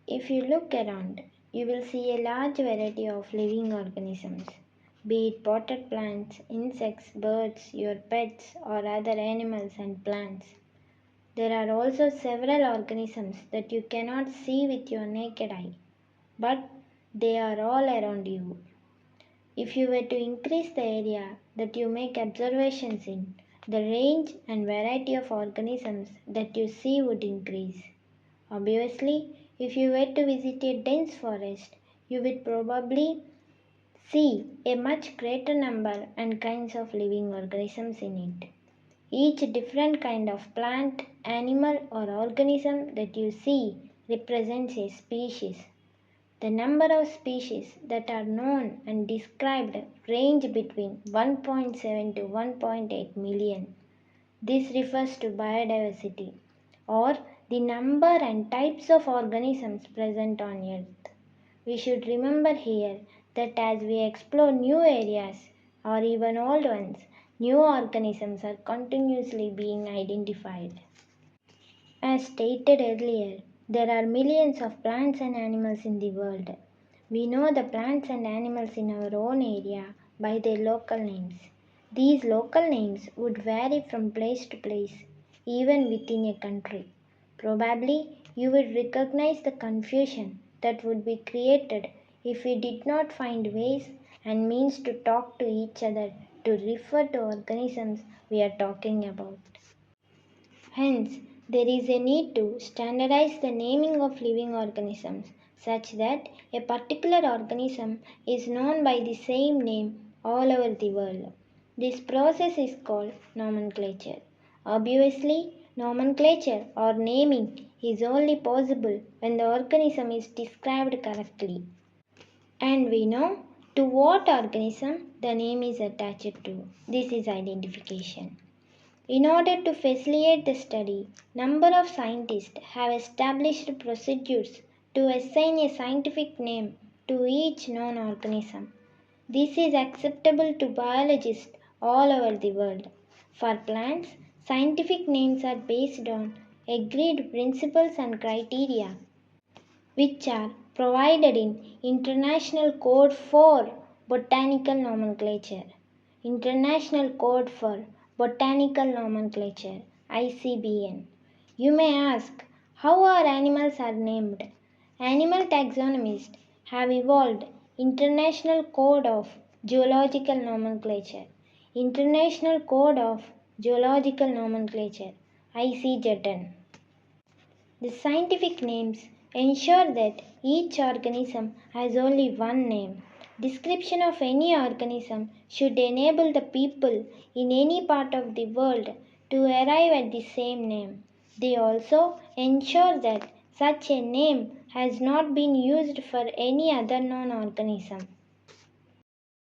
If you look around, you will see a large variety of living organisms, be it potted plants, insects, birds, your pets, or other animals and plants. There are also several organisms that you cannot see with your naked eye, but they are all around you. If you were to increase the area that you make observations in, the range and variety of organisms that you see would increase. Obviously, if you were to visit a dense forest, you would probably see a much greater number and kinds of living organisms in it. Each different kind of plant, animal, or organism that you see represents a species. The number of species that are known and described range between 1.7 to 1.8 million. This refers to biodiversity, or the number and types of organisms present on Earth. We should remember here that as we explore new areas or even old ones, new organisms are continuously being identified. As stated earlier, there are millions of plants and animals in the world. We know the plants and animals in our own area by their local names. These local names would vary from place to place, even within a country. Probably you would recognize the confusion that would be created if we did not find ways and means to talk to each other to refer to organisms we are talking about. Hence, there is a need to standardize the naming of living organisms such that a particular organism is known by the same name all over the world. This process is called nomenclature. Obviously, nomenclature or naming is only possible when the organism is described correctly. And we know to what organism the name is attached to. This is identification. In order to facilitate the study, number of scientists have established procedures to assign a scientific name to each known organism. This is acceptable to biologists all over the world. For plants, scientific names are based on agreed principles and criteria, which are provided in International Code for Botanical Nomenclature. International Code for Botanical Nomenclature ICBN. You may ask, how are animals are named? Animal taxonomists have evolved International Code of Geological Nomenclature. International Code of Geological Nomenclature ICGN. The scientific names ensure that each organism has only one name. Description of any organism should enable the people in any part of the world to arrive at the same name. They also ensure that such a name has not been used for any other known organism.